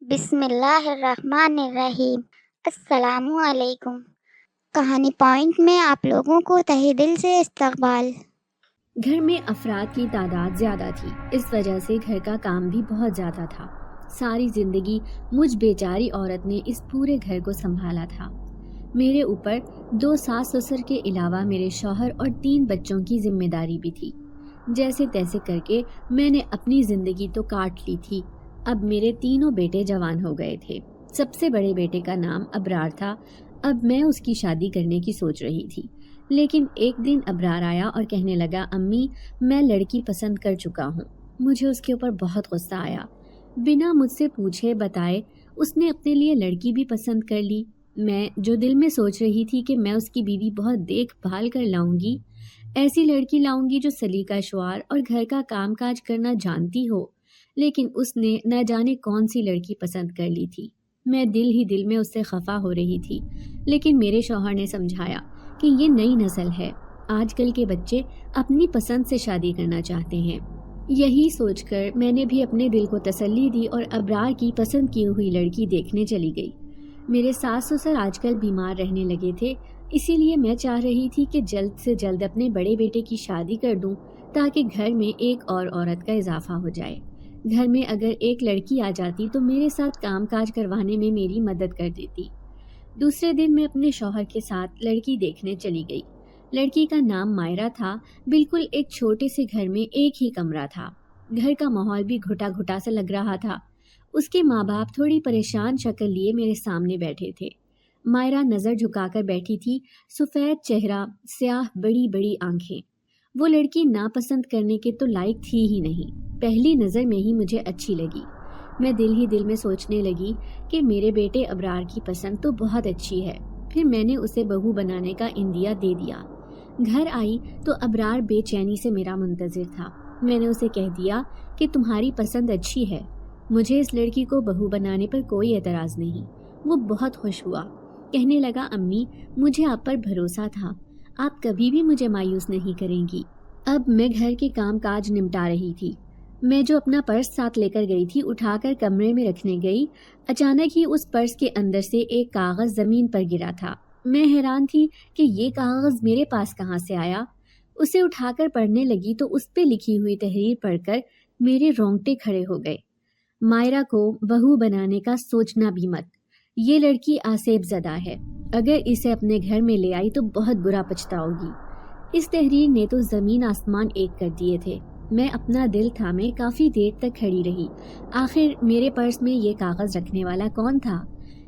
بسم اللہ الرحمن الرحیم۔ السلام علیکم۔ کہانی پوائنٹ میں آپ لوگوں کو تہہ دل سے استقبال۔ گھر میں افراد کی تعداد زیادہ تھی، اس وجہ سے گھر کا کام بھی بہت زیادہ تھا۔ ساری زندگی مجھ بیچاری عورت نے اس پورے گھر کو سنبھالا تھا۔ میرے اوپر 2 ساس سسر کے علاوہ میرے شوہر اور 3 بچوں کی ذمہ داری بھی تھی۔ جیسے تیسے کر کے میں نے اپنی زندگی تو کاٹ لی تھی۔ اب میرے تینوں بیٹے جوان ہو گئے تھے۔ سب سے بڑے بیٹے کا نام ابرار تھا۔ اب میں اس کی شادی کرنے کی سوچ رہی تھی، لیکن ایک دن ابرار آیا اور کہنے لگا، امی میں لڑکی پسند کر چکا ہوں۔ مجھے اس کے اوپر بہت غصہ آیا۔ بنا مجھ سے پوچھے بتائے اس نے اپنے لیے لڑکی بھی پسند کر لی۔ میں جو دل میں سوچ رہی تھی کہ میں اس کی بیوی بہت دیکھ بھال کر لاؤں گی، ایسی لڑکی لاؤں گی جو سلیقہ شعار اور گھر کا کام کاج کرنا جانتی ہو، لیکن اس نے نہ جانے کون سی لڑکی پسند کر لی تھی۔ میں دل ہی دل میں اس سے خفا ہو رہی تھی، لیکن میرے شوہر نے سمجھایا کہ یہ نئی نسل ہے، آج کل کے بچے اپنی پسند سے شادی کرنا چاہتے ہیں۔ یہی سوچ کر میں نے بھی اپنے دل کو تسلی دی اور ابرار کی پسند کی ہوئی لڑکی دیکھنے چلی گئی۔ میرے ساس سسر آج کل بیمار رہنے لگے تھے، اسی لیے میں چاہ رہی تھی کہ جلد سے جلد اپنے بڑے بیٹے کی شادی کر دوں تاکہ گھر میں ایک اور عورت کا اضافہ ہو جائے۔ گھر میں اگر ایک لڑکی آ جاتی تو میرے ساتھ کام کاج کروانے میں میری مدد کر دیتی۔ دوسرے دن میں اپنے شوہر کے ساتھ لڑکی دیکھنے چلی گئی۔ لڑکی کا نام مائرہ تھا۔ بالکل ایک چھوٹے سے گھر میں ایک ہی کمرہ تھا۔ گھر کا ماحول بھی گھٹا گھٹا سا لگ رہا تھا۔ اس کے ماں باپ تھوڑی پریشان شکل لیے میرے سامنے بیٹھے تھے۔ مائرہ نظر جھکا کر بیٹھی تھی، سفید چہرہ، سیاہ بڑی بڑی آنکھیں۔ وہ لڑکی ناپسند کرنے کے تو لائق تھی ہی نہیں، پہلی نظر میں ہی مجھے اچھی لگی۔ میں دل ہی دل میں سوچنے لگی کہ میرے بیٹے ابرار کی پسند تو بہت اچھی ہے۔ پھر میں نے اسے بہو بنانے کا عندیہ دے دیا۔ گھر آئی تو ابرار بے چینی سے میرا منتظر تھا۔ میں نے اسے کہہ دیا کہ تمہاری پسند اچھی ہے، مجھے اس لڑکی کو بہو بنانے پر کوئی اعتراض نہیں۔ وہ بہت خوش ہوا، کہنے لگا، امی مجھے آپ پر بھروسہ تھا، آپ کبھی بھی مجھے مایوس نہیں کریں گی۔ اب میں گھر کے کام کاج نمٹا رہی تھی۔ میں جو اپنا پرس ساتھ لے کر گئی تھی اٹھا کر کمرے میں رکھنے گئی، اچانک ہی اس پرس کے اندر سے ایک کاغذ زمین پر گرا تھا۔ میں حیران تھی کہ یہ کاغذ میرے پاس کہاں سے آیا۔ اسے اٹھا کر پڑھنے لگی تو اس پہ لکھی ہوئی تحریر پڑھ کر میرے رونگٹے کھڑے ہو گئے۔ مائرہ کو بہو بنانے کا سوچنا بھی مت، یہ لڑکی آسیب زدہ ہے، اگر اسے اپنے گھر میں لے آئی تو بہت برا پچھتاؤ گی۔ اس تحریر نے تو زمین آسمان ایک کر دیے تھے۔ میں اپنا دل تھامے کافی دیر تک کھڑی رہی۔ آخر میرے پرس میں یہ کاغذ رکھنے والا کون تھا؟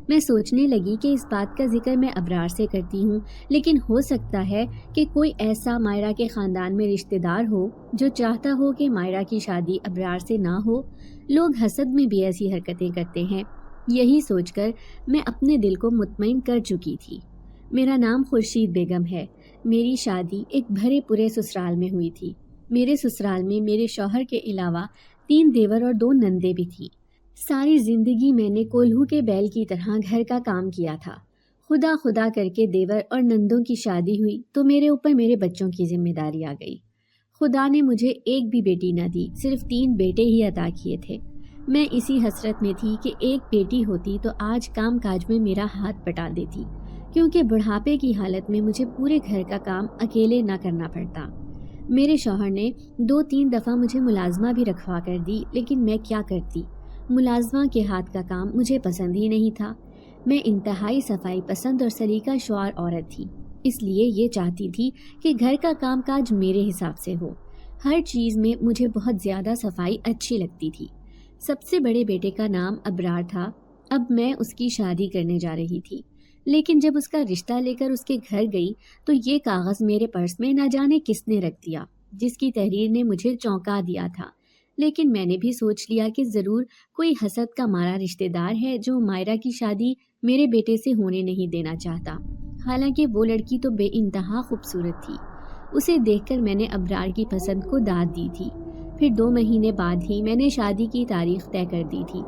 میں سوچنے لگی کہ اس بات کا ذکر میں ابرار سے کرتی ہوں، لیکن ہو سکتا ہے کہ کوئی ایسا مائرہ کے خاندان میں رشتہ دار ہو جو چاہتا ہو کہ مائرہ کی شادی ابرار سے نہ ہو۔ لوگ حسد میں بھی ایسی حرکتیں کرتے ہیں۔ یہی سوچ کر میں اپنے دل کو مطمئن کر چکی تھی۔ میرا نام خورشید بیگم ہے۔ میری شادی ایک بھرے پورے سسرال میں ہوئی تھی۔ میرے سسرال میں میرے شوہر کے علاوہ 3 دیور اور 2 نندے بھی تھیں۔ ساری زندگی میں نے کولہو کے بیل کی طرح گھر کا کام کیا تھا۔ خدا خدا کر کے دیور اور نندوں کی شادی ہوئی تو میرے اوپر میرے بچوں کی ذمہ داری آ گئی۔ خدا نے مجھے ایک بھی بیٹی نہ دی، صرف 3 بیٹے ہی عطا کیے تھے۔ میں اسی حسرت میں تھی کہ ایک بیٹی ہوتی تو آج کام کاج میں میرا ہاتھ بٹا دیتی، کیونکہ بڑھاپے کی حالت میں مجھے پورے گھر کا کام اکیلے نہ کرنا پڑتا۔ میرے شوہر نے 2-3 دفعہ مجھے ملازمہ بھی رکھوا کر دی، لیکن میں کیا کرتی؟ ملازمہ کے ہاتھ کا کام مجھے پسند ہی نہیں تھا۔ میں انتہائی صفائی پسند اور سلیقہ شعار عورت تھی، اس لیے یہ چاہتی تھی کہ گھر کا کام کاج میرے حساب سے ہو۔ ہر چیز میں مجھے بہت زیادہ صفائی اچھی لگتی تھی۔ سب سے بڑے بیٹے کا نام ابرار تھا۔ اب میں اس کی شادی کرنے جا رہی تھی، لیکن جب اس کا رشتہ لے کر اس کے گھر گئی تو یہ کاغذ میرے پرس میں نہ جانے کس نے رکھ دیا، جس کی تحریر نے مجھے چونکا دیا تھا۔ لیکن میں نے بھی سوچ لیا کہ ضرور کوئی حسد کا مارا رشتہ دار ہے جو مائرہ کی شادی میرے بیٹے سے ہونے نہیں دینا چاہتا۔ حالانکہ وہ لڑکی تو بے انتہا خوبصورت تھی۔ اسے دیکھ کر میں نے ابرار کی پسند کو داد دی تھی۔ پھر 2 مہینے بعد ہی میں نے شادی کی تاریخ طے کر دی تھی۔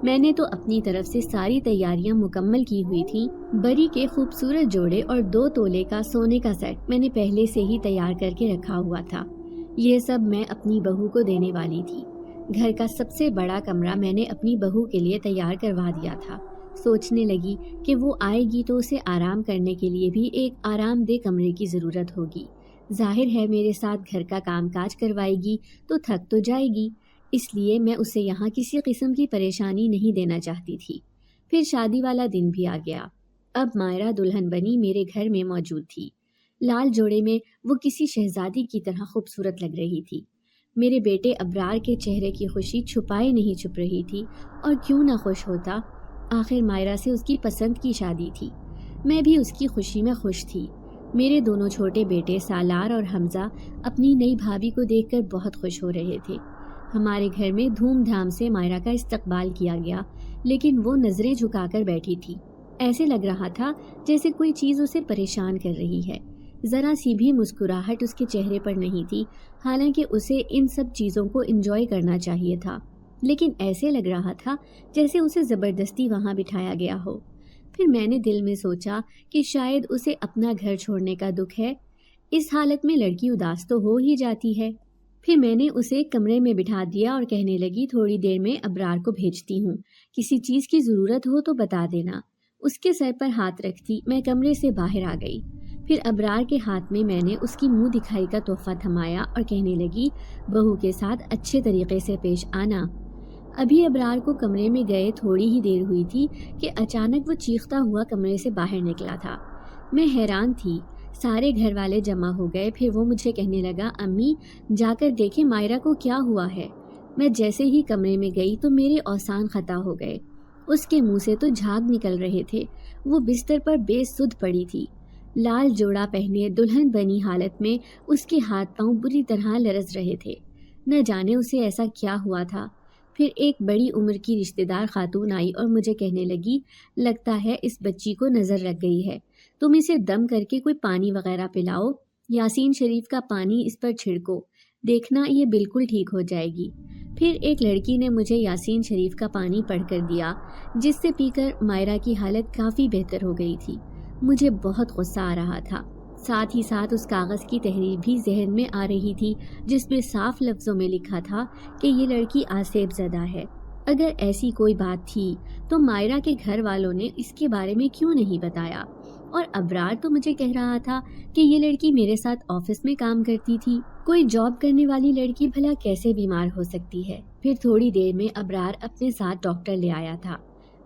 میں نے تو اپنی طرف سے ساری تیاریاں مکمل کی ہوئی تھیں۔ بری کے خوبصورت جوڑے اور 2 تولے کا سونے کا سیٹ میں نے پہلے سے ہی تیار کر کے رکھا ہوا تھا۔ یہ سب میں اپنی بہو کو دینے والی تھی۔ گھر کا سب سے بڑا کمرہ میں نے اپنی بہو کے لیے تیار کروا دیا تھا۔ سوچنے لگی کہ وہ آئے گی تو اسے آرام کرنے کے لیے بھی ایک آرام دہ کمرے کی ضرورت ہوگی۔ ظاہر ہے میرے ساتھ گھر کا کام کاج کروائے گی تو تھک تو جائے گی، اس لیے میں اسے یہاں کسی قسم کی پریشانی نہیں دینا چاہتی تھی۔ پھر شادی والا دن بھی آ گیا۔ اب مائرہ دلہن بنی میرے گھر میں موجود تھی۔ لال جوڑے میں وہ کسی شہزادی کی طرح خوبصورت لگ رہی تھی۔ میرے بیٹے ابرار کے چہرے کی خوشی چھپائے نہیں چھپ رہی تھی، اور کیوں نہ خوش ہوتا، آخر مائرہ سے اس کی پسند کی شادی تھی۔ میں بھی اس کی خوشی میں خوش تھی۔ میرے دونوں چھوٹے بیٹے سالار اور حمزہ اپنی نئی بھابھی کو دیکھ کر بہت خوش ہو رہے تھے۔ ہمارے گھر میں دھوم دھام سے مائرہ کا استقبال کیا گیا، لیکن وہ نظریں جھکا کر بیٹھی تھی۔ ایسے لگ رہا تھا جیسے کوئی چیز اسے پریشان کر رہی ہے۔ ذرا سی بھی مسکراہٹ اس کے چہرے پر نہیں تھی، حالانکہ اسے ان سب چیزوں کو انجوائے کرنا چاہیے تھا، لیکن ایسے لگ رہا تھا جیسے اسے زبردستی وہاں بٹھایا گیا ہو۔ پھر میں نے دل میں سوچا کہ شاید اسے اپنا گھر چھوڑنے کا دکھ ہے۔ اس حالت میں لڑکی اداس تو ہو ہی جاتی ہے۔ پھر میں نے اسے کمرے میں بٹھا دیا اور کہنے لگی، تھوڑی دیر میں ابرار کو بھیجتی ہوں، کسی چیز کی ضرورت ہو تو بتا دینا۔ اس کے سر پر ہاتھ رکھتی میں کمرے سے باہر آ گئی۔ پھر ابرار کے ہاتھ میں نے اس کی منہ دکھائی کا تحفہ تھمایا اور کہنے لگی، بہو کے ساتھ اچھے طریقے سے پیش آنا۔ ابھی ابرار کو کمرے میں گئے تھوڑی ہی دیر ہوئی تھی کہ اچانک وہ چیختا ہوا کمرے سے باہر نکلا تھا۔ میں حیران تھی۔ سارے گھر والے جمع ہو گئے۔ پھر وہ مجھے کہنے لگا، امی جا کر دیکھیں مائرہ کو کیا ہوا ہے۔ میں جیسے ہی کمرے میں گئی تو میرے اوسان خطا ہو گئے۔ اس کے منہ سے تو جھاگ نکل رہے تھے۔ وہ بستر پر بے سدھ پڑی تھی، لال جوڑا پہنے دلہن بنی حالت میں۔ اس کے ہاتھ پاؤں بری طرح لرز رہے تھے۔ نہ جانے اسے ایسا کیا ہوا تھا۔ پھر ایک بڑی عمر کی رشتہ دار خاتون آئی اور مجھے کہنے لگی، لگتا ہے اس بچی کو نظر لگ گئی ہے، تم اسے دم کر کے کوئی پانی وغیرہ پلاؤ، یاسین شریف کا پانی اس پر چھڑکو، دیکھنا یہ بالکل ٹھیک ہو جائے گی۔ پھر ایک لڑکی نے مجھے یاسین شریف کا پانی پڑھ کر دیا، جس سے پی کر مائرہ کی حالت کافی بہتر ہو گئی تھی۔ مجھے بہت غصہ آ رہا تھا، ساتھ ہی ساتھ اس کاغذ کی تحریر بھی ذہن میں آ رہی تھی، جس میں صاف لفظوں میں لکھا تھا کہ یہ لڑکی آسیب زدہ ہے۔ اگر ایسی کوئی بات تھی تو مائرہ کے گھر والوں نے اس کے بارے میں کیوں نہیں بتایا؟ اور ابرار تو مجھے کہہ رہا تھا کہ یہ لڑکی میرے ساتھ آفس میں کام کرتی تھی۔ کوئی جاب کرنے والی لڑکی بھلا کیسے بیمار ہو سکتی ہے؟ پھر تھوڑی دیر میں ابرار اپنے ساتھ ڈاکٹر لے آیا تھا۔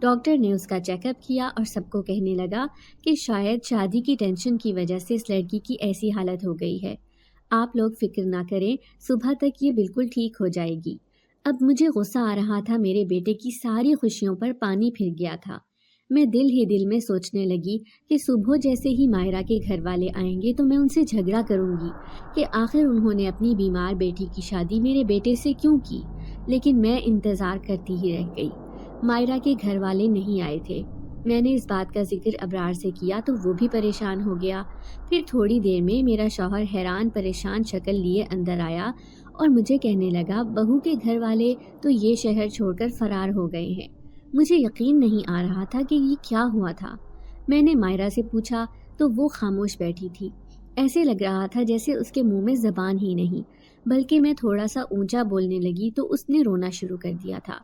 ڈاکٹر نے اس کا چیک اپ کیا اور سب کو کہنے لگا کہ شاید شادی کی ٹینشن کی وجہ سے اس لڑکی کی ایسی حالت ہو گئی ہے۔ آپ لوگ فکر نہ کریں، صبح تک یہ بالکل ٹھیک ہو جائے گی۔ اب مجھے غصہ آ رہا تھا، میرے بیٹے کی ساری خوشیوں پر پانی پھر گیا تھا۔ میں دل ہی دل میں سوچنے لگی کہ صبح جیسے ہی مائرہ کے گھر والے آئیں گے تو میں ان سے جھگڑا کروں گی کہ آخر انہوں نے اپنی بیمار بیٹی کی شادی میرے بیٹے سے کیوں کی۔ لیکن میں انتظار کرتی ہی رہ گئی۔ مائرہ کے گھر والے نہیں آئے تھے۔ میں نے اس بات کا ذکر ابرار سے کیا تو وہ بھی پریشان ہو گیا۔ پھر تھوڑی دیر میں میرا شوہر حیران پریشان شکل لیے اندر آیا اور مجھے کہنے لگا، بہو کے گھر والے تو یہ شہر چھوڑ کر فرار ہو گئے ہیں۔ مجھے یقین نہیں آ رہا تھا کہ یہ کیا ہوا تھا۔ میں نے مائرہ سے پوچھا تو وہ خاموش بیٹھی تھی۔ ایسے لگ رہا تھا جیسے اس کے منہ میں زبان ہی نہیں، بلکہ میں تھوڑا سا اونچا بولنے لگی تو اس نے رونا شروع کر دیا تھا۔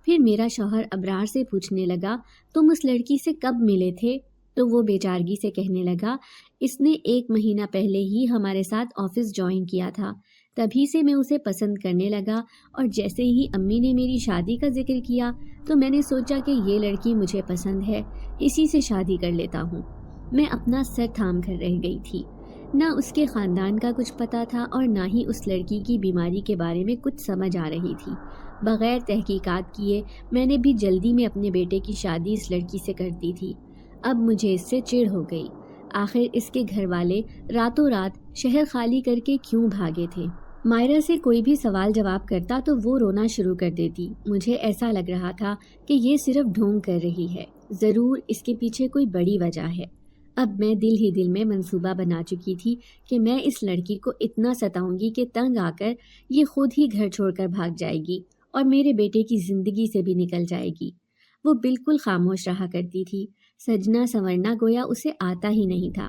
پھر میرا شوہر ابرار سے پوچھنے لگا، تم اس لڑکی سے کب ملے تھے؟ تو وہ بیچارگی سے کہنے لگا، اس نے 1 مہینہ پہلے ہی ہمارے ساتھ آفس جوائن کیا تھا، تبھی سے میں اسے پسند کرنے لگا، اور جیسے ہی امی نے میری شادی کا ذکر کیا تو میں نے سوچا کہ یہ لڑکی مجھے پسند ہے، اسی سے شادی کر لیتا ہوں۔ میں اپنا سر تھام کر رہ گئی تھی۔ نہ اس کے خاندان کا کچھ پتہ تھا اور نہ ہی اس لڑکی کی بیماری کے بارے میں کچھ سمجھ آ رہی تھی۔ بغیر تحقیقات کیے میں نے بھی جلدی میں اپنے بیٹے کی شادی اس لڑکی سے کر دی تھی۔ اب مجھے اس سے چڑ ہو گئی۔ آخر اس کے گھر والے راتوں رات شہر خالی کر کے کیوں بھاگے تھے؟ مائرہ سے کوئی بھی سوال جواب کرتا تو وہ رونا شروع کر دیتی۔ مجھے ایسا لگ رہا تھا کہ یہ صرف ڈھونگ کر رہی ہے، ضرور اس کے پیچھے کوئی بڑی وجہ ہے۔ اب میں دل ہی دل میں منصوبہ بنا چکی تھی کہ میں اس لڑکی کو اتنا ستاؤں گی کہ تنگ آ کر یہ خود ہی گھر چھوڑ کر بھاگ جائے گی اور میرے بیٹے کی زندگی سے بھی نکل جائے گی۔ وہ بالکل خاموش رہا کرتی تھی، سجنا سنورنا گویا اسے آتا ہی نہیں تھا۔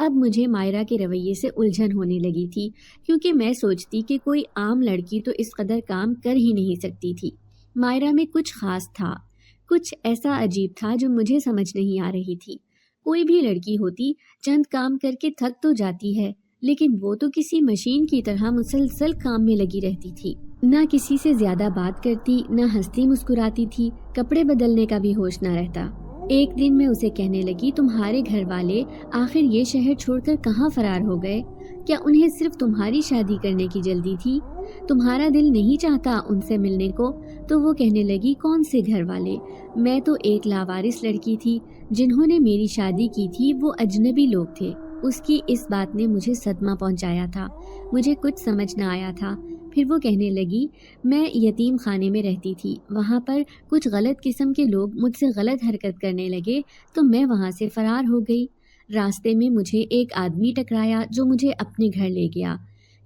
اب مجھے مائرہ کے رویے سے الجھن ہونے لگی تھی، کیونکہ میں سوچتی کہ کوئی عام لڑکی تو اس قدر کام کر ہی نہیں سکتی تھی۔ مائرہ میں کچھ خاص تھا، کچھ ایسا عجیب تھا جو مجھے سمجھ نہیں آ رہی تھی۔ کوئی بھی لڑکی ہوتی چند کام کر کے تھک تو جاتی ہے، لیکن وہ تو کسی مشین کی طرح مسلسل کام میں لگی رہتی تھی، نہ کسی سے زیادہ بات کرتی، نہ ہنستی مسکراتی تھی، کپڑے بدلنے کا بھی ہوش نہ رہتا۔ ایک دن میں اسے کہنے لگی، تمہارے گھر والے آخر یہ شہر چھوڑ کر کہاں فرار ہو گئے؟ کیا انہیں صرف تمہاری شادی کرنے کی جلدی تھی؟ تمہارا دل نہیں چاہتا ان سے ملنے کو؟ تو وہ کہنے لگی، کون سے گھر والے؟ میں تو ایک لاوارث لڑکی تھی، جنہوں نے میری شادی کی تھی وہ اجنبی لوگ تھے۔ اس کی اس بات نے مجھے صدمہ پہنچایا تھا، مجھے کچھ سمجھ نہ آیا تھا۔ پھر وہ کہنے لگی، میں یتیم خانے میں رہتی تھی، وہاں پر کچھ غلط قسم کے لوگ مجھ سے غلط حرکت کرنے لگے تو میں وہاں سے فرار ہو گئی۔ راستے میں مجھے ایک آدمی ٹکرایا جو مجھے اپنے گھر لے گیا۔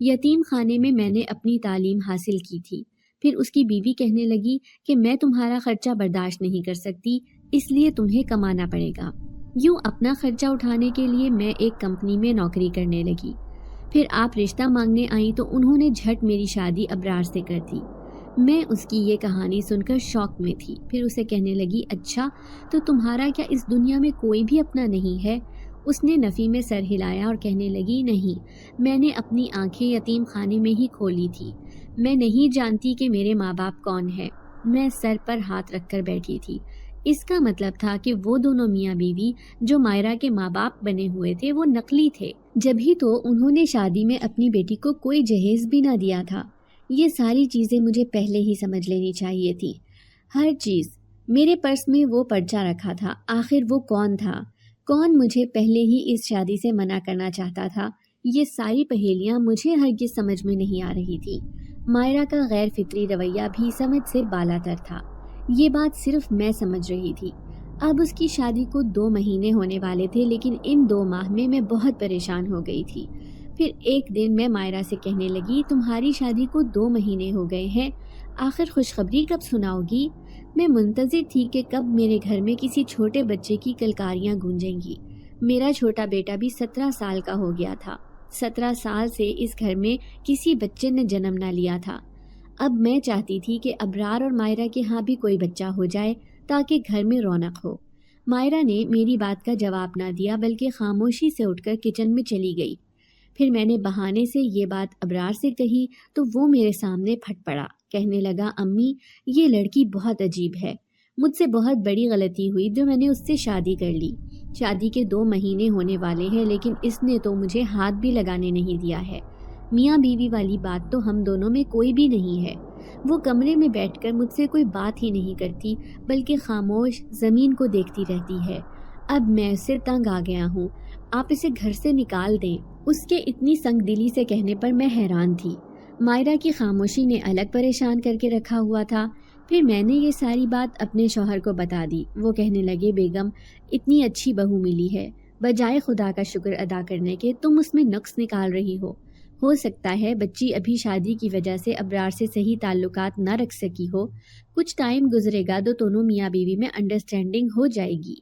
یتیم خانے میں میں نے اپنی تعلیم حاصل کی تھی۔ پھر اس کی بیوی کہنے لگی کہ میں تمہارا خرچہ برداشت نہیں کر سکتی، اس لیے تمہیں کمانا پڑے گا۔ یوں اپنا خرچہ اٹھانے کے لیے میں ایک کمپنی میں نوکری کرنے لگی۔ پھر آپ رشتہ مانگنے آئیں تو انہوں نے جھٹ میری شادی ابرار سے کر دی۔ میں اس کی یہ کہانی سن کر شوق میں تھی۔ پھر اسے کہنے لگی، اچھا تو تمہارا کیا اس دنیا میں کوئی بھی اپنا نہیں ہے؟ اس نے نفی میں سر ہلایا اور کہنے لگی، نہیں، میں نے اپنی آنکھیں یتیم خانے میں ہی کھولی تھی۔ میں نہیں جانتی کہ میرے ماں باپ کون ہیں۔ میں سر پر ہاتھ رکھ کر بیٹھی تھی۔ اس کا مطلب تھا کہ وہ دونوں میاں بیوی جو مائرہ کے ماں باپ بنے ہوئے تھے وہ نقلی تھے، جبھی تو انہوں نے شادی میں اپنی بیٹی کو کوئی جہیز بھی نہ دیا تھا۔ یہ ساری چیزیں مجھے پہلے ہی سمجھ لینی چاہیے تھی، ہر چیز۔ میرے پرس میں وہ پرچہ رکھا تھا، آخر وہ کون تھا؟ کون مجھے پہلے ہی اس شادی سے منع کرنا چاہتا تھا؟ یہ ساری پہیلیاں مجھے ہرگز سمجھ میں نہیں آ رہی تھی۔ مائرہ کا غیر فطری رویہ بھی سمجھ سے بالاتر تھا۔ یہ بات صرف میں سمجھ رہی تھی۔ اب اس کی شادی کو 2 مہینے ہونے والے تھے، لیکن ان 2 ماہ میں بہت پریشان ہو گئی تھی۔ پھر ایک دن میں مائرہ سے کہنے لگی، تمہاری شادی کو 2 مہینے ہو گئے ہیں، آخر خوشخبری کب سناؤ گی؟ میں منتظر تھی کہ کب میرے گھر میں کسی چھوٹے بچے کی کلکاریاں گونجیں گی۔ میرا چھوٹا بیٹا بھی 17 سال کا ہو گیا تھا۔ 17 سال سے اس گھر میں کسی بچے نے جنم نہ لیا تھا۔ اب میں چاہتی تھی کہ ابرار اور مائرہ کے ہاں بھی کوئی بچہ ہو جائے تاکہ گھر میں رونق ہو۔ مائرہ نے میری بات کا جواب نہ دیا، بلکہ خاموشی سے اٹھ کر کچن میں چلی گئی۔ پھر میں نے بہانے سے یہ بات ابرار سے کہی تو وہ میرے سامنے پھٹ پڑا، کہنے لگا، امی یہ لڑکی بہت عجیب ہے، مجھ سے بہت بڑی غلطی ہوئی جو میں نے اس سے شادی کر لی۔ شادی کے 2 مہینے ہونے والے ہیں، لیکن اس نے تو مجھے ہاتھ بھی لگانے نہیں دیا ہے۔ میاں بیوی والی بات تو ہم دونوں میں کوئی بھی نہیں ہے۔ وہ کمرے میں بیٹھ کر مجھ سے کوئی بات ہی نہیں کرتی، بلکہ خاموش زمین کو دیکھتی رہتی ہے۔ اب میں اس سے تنگ آ گیا ہوں، آپ اسے گھر سے نکال دیں۔ اس کے اتنی سنگ دلی سے کہنے پر میں حیران تھی۔ مائرہ کی خاموشی نے الگ پریشان کر کے رکھا ہوا تھا۔ پھر میں نے یہ ساری بات اپنے شوہر کو بتا دی۔ وہ کہنے لگے، بیگم اتنی اچھی بہو ملی ہے، بجائے خدا کا شکر ادا کرنے کے تم اس میں نقص نکال رہی ہو سکتا ہے بچی ابھی شادی کی وجہ سے ابرار سے صحیح تعلقات نہ رکھ سکی ہو، کچھ ٹائم گزرے گا تو دونوں میاں بیوی میں انڈرسٹینڈنگ ہو جائے گی۔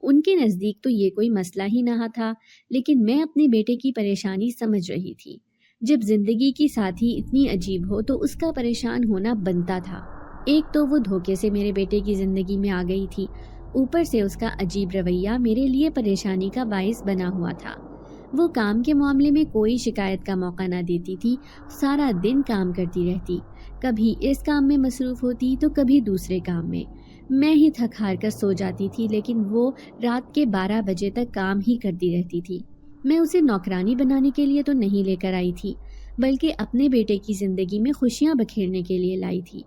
ان کے نزدیک تو یہ کوئی مسئلہ ہی نہ تھا، لیکن میں اپنے بیٹے کی پریشانی سمجھ رہی تھی۔ جب زندگی کی ساتھی اتنی عجیب ہو تو اس کا پریشان ہونا بنتا تھا۔ ایک تو وہ دھوکے سے میرے بیٹے کی زندگی میں آ گئی تھی، اوپر سے اس کا عجیب رویہ میرے لیے پریشانی کا باعث بنا ہوا تھا۔ وہ کام کے معاملے میں کوئی شکایت کا موقع نہ دیتی تھی، سارا دن کام کرتی رہتی، کبھی اس کام میں مصروف ہوتی تو کبھی دوسرے کام میں۔ میں ہی تھک ہار کر سو جاتی تھی، لیکن وہ رات کے 12 بجے تک کام ہی کرتی رہتی تھی۔ میں اسے نوکرانی بنانے کے لیے تو نہیں لے کر آئی تھی، بلکہ اپنے بیٹے کی زندگی میں خوشیاں بکھیرنے کے لیے لائی تھی۔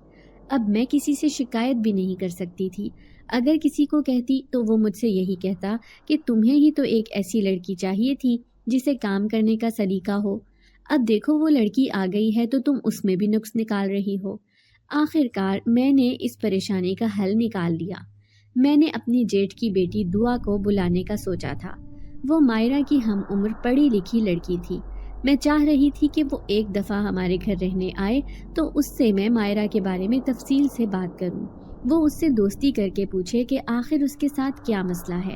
اب میں کسی سے شکایت بھی نہیں کر سکتی تھی۔ اگر کسی کو کہتی تو وہ مجھ سے یہی کہتا کہ تمہیں ہی تو ایک ایسی لڑکی چاہیے تھی جسے کام کرنے کا سلیقہ ہو۔ اب دیکھو وہ لڑکی آ گئی ہے تو تم اس میں بھی نقص نکال رہی ہو۔ آخر کار میں نے اس پریشانی کا حل نکال لیا۔ میں نے اپنی جیٹھ کی بیٹی دعا کو بلانے کا سوچا تھا۔ وہ مائرہ کی ہم عمر پڑھی لکھی لڑکی تھی۔ میں چاہ رہی تھی کہ وہ ایک دفعہ ہمارے گھر رہنے آئے تو اس سے میں مائرہ کے بارے میں تفصیل سے بات کروں۔ وہ اس سے دوستی کر کے پوچھے کہ آخر اس کے ساتھ کیا مسئلہ ہے۔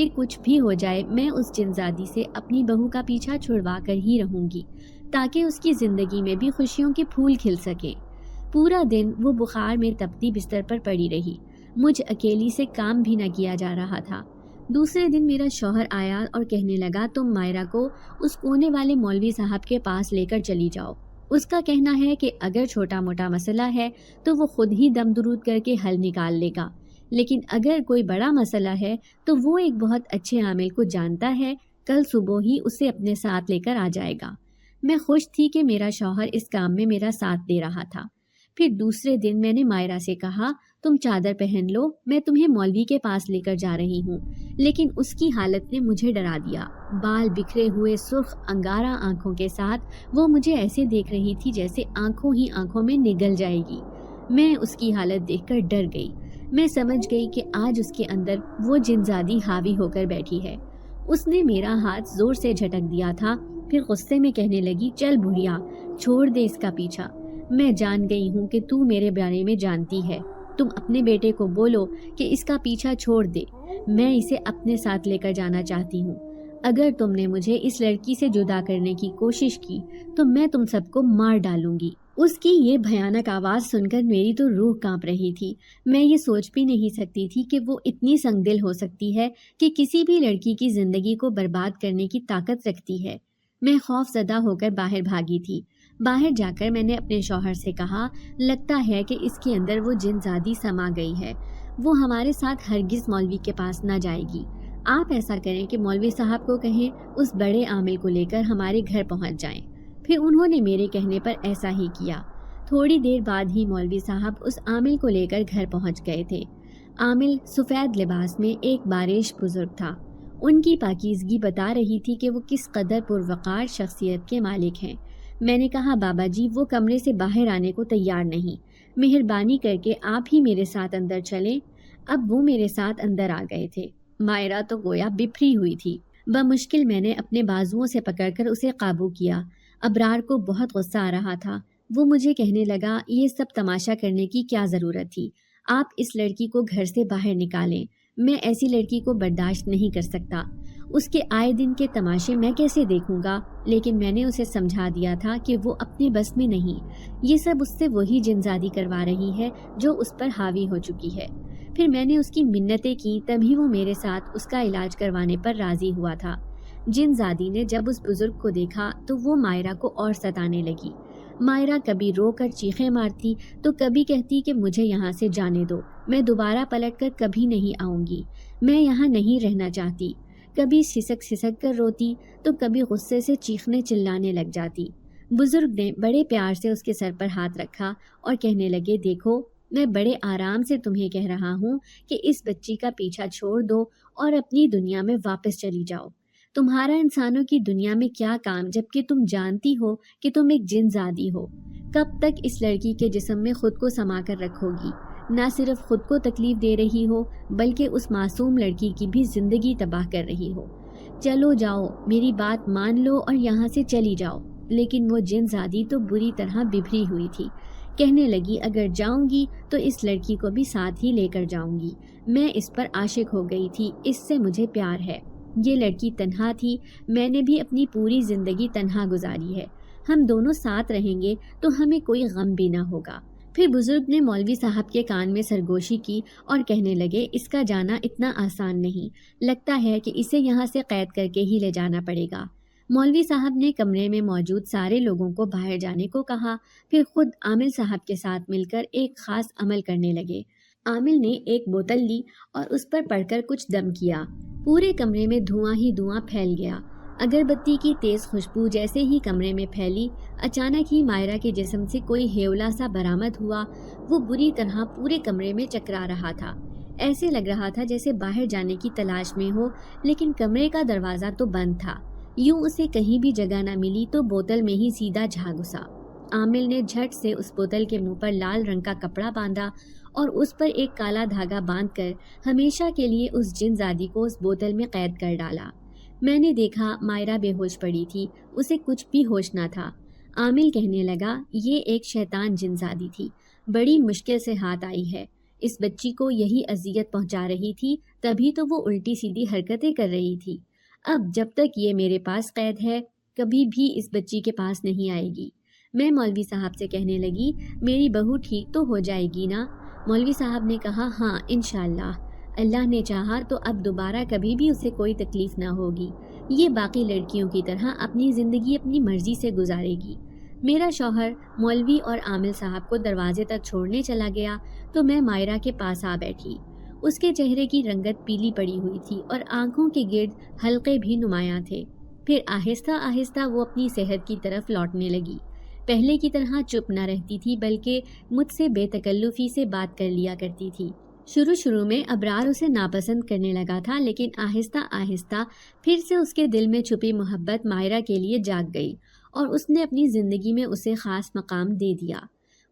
کہ کچھ بھی ہو جائے میں اس جنزادی سے اپنی بہو کا پیچھا چھڑوا کر ہی رہوں گی تاکہ اس کی زندگی میں بھی خوشیوں کے پھول کھل سکیں۔ پورا دن وہ بخار میں تپتی بستر پر پڑی رہی۔ مجھ اکیلی سے کام بھی نہ کیا جا رہا تھا۔ دوسرے دن میرا شوہر آیا اور کہنے لگا تم مائرہ کو اس کونے والے مولوی صاحب کے پاس لے کر چلی جاؤ۔ اس کا کہنا ہے کہ اگر چھوٹا موٹا مسئلہ ہے تو وہ خود ہی دم درود کر کے حل نکال لے گا، لیکن اگر کوئی بڑا مسئلہ ہے تو وہ ایک بہت اچھے عامل کو جانتا ہے، کل صبح ہی اسے اپنے ساتھ لے کر آ جائے گا۔ میں خوش تھی کہ میرا شوہر اس کام میں میرا ساتھ دے رہا تھا۔ پھر دوسرے دن میں نے مائرہ سے کہا تم چادر پہن لو، میں تمہیں مولوی کے پاس لے کر جا رہی ہوں، لیکن اس کی حالت نے مجھے ڈرا دیا۔ بال بکھرے ہوئے سرخ انگارہ آنکھوں کے ساتھ وہ مجھے ایسے دیکھ رہی تھی جیسے آنکھوں ہی آنکھوں میں نگل جائے گی۔ میں اس کی حالت دیکھ کر ڈر گئی۔ میں سمجھ گئی کہ آج اس کے اندر وہ جنزادی حاوی ہو کر بیٹھی ہے۔ اس نے میرا ہاتھ زور سے جھٹک دیا تھا، پھر غصے میں کہنے لگی چل بڑھیا، چھوڑ دے اس کا پیچھا۔ میں جان گئی ہوں کہ تو میرے بارے میں جانتی ہے، تم اپنے بیٹے کو بولو کہ اس کا پیچھا چھوڑ دے، میں اسے اپنے ساتھ لے کر جانا چاہتی ہوں۔ اگر تم نے مجھے اس لڑکی سے جدا کرنے کی کوشش کی تو میں تم سب کو مار ڈالوں گی۔ اس کی یہ بھیانک آواز سن کر میری تو روح کانپ رہی تھی۔ میں یہ سوچ بھی نہیں سکتی تھی کہ وہ اتنی سنگ دل ہو سکتی ہے کہ کسی بھی لڑکی کی زندگی کو برباد کرنے کی طاقت رکھتی ہے۔ میں خوف زدہ ہو کر باہر بھاگی تھی۔ باہر جا کر میں نے اپنے شوہر سے کہا لگتا ہے کہ اس کے اندر وہ جنزادی سما گئی ہے، وہ ہمارے ساتھ ہرگز مولوی کے پاس نہ جائے گی۔ آپ ایسا کریں کہ مولوی صاحب کو کہیں اس بڑے عامل کو لے کر ہمارے گھر پہنچ جائیں۔ پھر انہوں نے میرے کہنے پر ایسا ہی کیا۔ تھوڑی دیر بعد ہی مولوی صاحب اس عامل کو لے کر گھر پہنچ گئے تھے۔ عامل سفید لباس میں ایک باریش بزرگ تھا۔ ان کی پاکیزگی بتا رہی تھی کہ وہ کس قدر پروقار شخصیت کے مالک ہیں۔ میں نے کہا بابا جی وہ کمرے سے باہر آنے کو تیار نہیں، مہربانی کر کے آپ ہی میرے ساتھ اندر چلیں۔ اب وہ میرے ساتھ اندر آ گئے تھے۔ مائرہ تو گویا بپھری ہوئی تھی۔ بمشکل میں نے اپنے بازوؤں سے پکڑ کر اسے قابو کیا۔ ابرار کو بہت غصہ آ رہا تھا۔ وہ مجھے کہنے لگا یہ سب تماشا کرنے کی کیا ضرورت تھی، آپ اس لڑکی کو گھر سے باہر نکالیں، میں ایسی لڑکی کو برداشت نہیں کر سکتا، اس کے آئے دن کے تماشے میں کیسے دیکھوں گا۔ لیکن میں نے اسے سمجھا دیا تھا کہ وہ اپنے بس میں نہیں، یہ سب اس سے وہی جنزادی کروا رہی ہے جو اس پر حاوی ہو چکی ہے۔ پھر میں نے اس کی منتیں کی، تبھی وہ میرے ساتھ اس کا علاج کروانے پر راضی ہوا تھا۔ جنزادی نے جب اس بزرگ کو دیکھا تو وہ مائرہ کو اور ستانے لگی۔ مائرہ کبھی رو کر چیخیں مارتی تو کبھی کہتی کہ مجھے یہاں سے جانے دو، میں دوبارہ پلٹ کر کبھی نہیں آؤں گی، میں یہاں نہیں رہنا چاہتی۔ کبھی سسک سسک کر روتی تو کبھی غصے سے چیخنے چلانے لگ جاتی۔ بزرگ نے بڑے پیار سے اس کے سر پر ہاتھ رکھا اور کہنے لگے دیکھو میں بڑے آرام سے تمہیں کہہ رہا ہوں کہ اس بچی کا پیچھا چھوڑ دو اور اپنی دنیا میں واپس چلی جاؤ۔ تمہارا انسانوں کی دنیا میں کیا کام جبکہ تم جانتی ہو کہ تم ایک جنزادی ہو؟ کب تک اس لڑکی کے جسم میں خود کو سما کر رکھو گی؟ نہ صرف خود کو تکلیف دے رہی ہو بلکہ اس معصوم لڑکی کی بھی زندگی تباہ کر رہی ہو۔ چلو جاؤ، میری بات مان لو اور یہاں سے چلی جاؤ۔ لیکن وہ جنزادی تو بری طرح ببھری ہوئی تھی۔ کہنے لگی اگر جاؤں گی تو اس لڑکی کو بھی ساتھ ہی لے کر جاؤں گی، میں اس پر عاشق ہو گئی تھی، اس سے مجھے پیار ہے۔ یہ لڑکی تنہا تھی، میں نے بھی اپنی پوری زندگی تنہا گزاری ہے، ہم دونوں ساتھ رہیں گے تو ہمیں کوئی غم بھی نہ ہوگا۔ پھر بزرگ نے مولوی صاحب کے کان میں سرگوشی کی اور کہنے لگے اس کا جانا اتنا آسان نہیں، لگتا ہے کہ اسے یہاں سے قید کر کے ہی لے جانا پڑے گا۔ مولوی صاحب نے کمرے میں موجود سارے لوگوں کو باہر جانے کو کہا، پھر خود عامل صاحب کے ساتھ مل کر ایک خاص عمل کرنے لگے۔ عامل نے ایک بوتل لی اور اس پر پڑھ کر کچھ دم کیا، پورے کمرے میں دھواں ہی دھواں پھیل گیا۔ اگربتی کی تیز خوشبو جیسے ہی کمرے میں پھیلی، اچانک ہی مائرہ کے جسم سے کوئی ہیولا سا برآمد ہوا۔ وہ بری طرح پورے کمرے میں چکرا رہا تھا، ایسے لگ رہا تھا جیسے باہر جانے کی تلاش میں ہو، لیکن کمرے کا دروازہ تو بند تھا۔ یوں اسے کہیں بھی جگہ نہ ملی تو بوتل میں ہی سیدھا جا گھسا۔ عامل نے جھٹ سے اس بوتل کے منہ پر لال رنگ کا کپڑا باندھا اور اس پر ایک کالا دھاگا باندھ کر ہمیشہ کے لیے اس جنزادی کو اس بوتل میں قید کر ڈالا۔ میں نے دیکھا مائرہ بے ہوش پڑی تھی، اسے کچھ بھی ہوش نہ تھا۔ عامل کہنے لگا یہ ایک شیطان جنزادی تھی، بڑی مشکل سے ہاتھ آئی ہے، اس بچی کو یہی اذیت پہنچا رہی تھی، تبھی تو وہ الٹی سیدھی حرکتیں کر رہی تھی۔ اب جب تک یہ میرے پاس قید ہے، کبھی بھی اس بچی کے پاس نہیں آئے گی۔ میں مولوی صاحب سے کہنے لگی، میری بہو ٹھیک تو ہو جائے گی نا؟ مولوی صاحب نے کہا، ہاں انشاءاللہ، اللہ نے چاہا تو اب دوبارہ کبھی بھی اسے کوئی تکلیف نہ ہوگی، یہ باقی لڑکیوں کی طرح اپنی زندگی اپنی مرضی سے گزارے گی۔ میرا شوہر مولوی اور عامل صاحب کو دروازے تک چھوڑنے چلا گیا تو میں مائرہ کے پاس آ بیٹھی۔ اس کے چہرے کی رنگت پیلی پڑی ہوئی تھی اور آنکھوں کے گرد حلقے بھی نمایاں تھے۔ پھر آہستہ آہستہ وہ اپنی صحت کی طرف لوٹنے لگی۔ پہلے کی طرح چپ نہ رہتی تھی، بلکہ مجھ سے بے تکلفی سے بات کر لیا کرتی تھی۔ شروع میں ابرار اسے ناپسند کرنے لگا تھا، لیکن آہستہ آہستہ پھر سے اس کے دل میں چھپی محبت مائرہ کے لیے جاگ گئی اور اس نے اپنی زندگی میں اسے خاص مقام دے دیا۔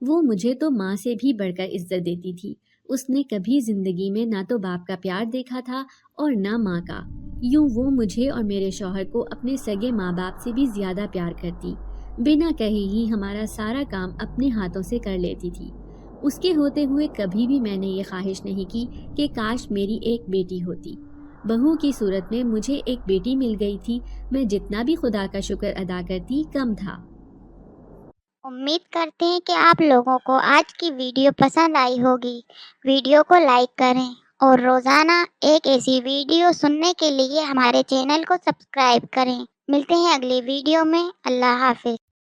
وہ مجھے تو ماں سے بھی بڑھ کر عزت دیتی تھی۔ اس نے کبھی زندگی میں نہ تو باپ کا پیار دیکھا تھا اور نہ ماں کا۔ یوں وہ مجھے اور میرے شوہر کو اپنے سگے ماں باپ سے بھی زیادہ پیار کرتی، بنا کہے ہی ہمارا سارا کام اپنے ہاتھوں سے کر لیتی تھی۔ اس کے ہوتے ہوئے کبھی بھی میں نے یہ خواہش نہیں کی کہ کاش میری ایک بیٹی ہوتی۔ بہو کی صورت میں مجھے ایک بیٹی مل گئی تھی، میں جتنا بھی خدا کا شکر ادا کرتی کم تھا۔ امید کرتے ہیں کہ آپ لوگوں کو آج کی ویڈیو پسند آئی ہوگی۔ ویڈیو کو لائک کریں اور روزانہ ایک ایسی ویڈیو سننے کے لیے ہمارے چینل کو سبسکرائب کریں۔ ملتے ہیں اگلی ویڈیو میں۔ اللہ حافظ۔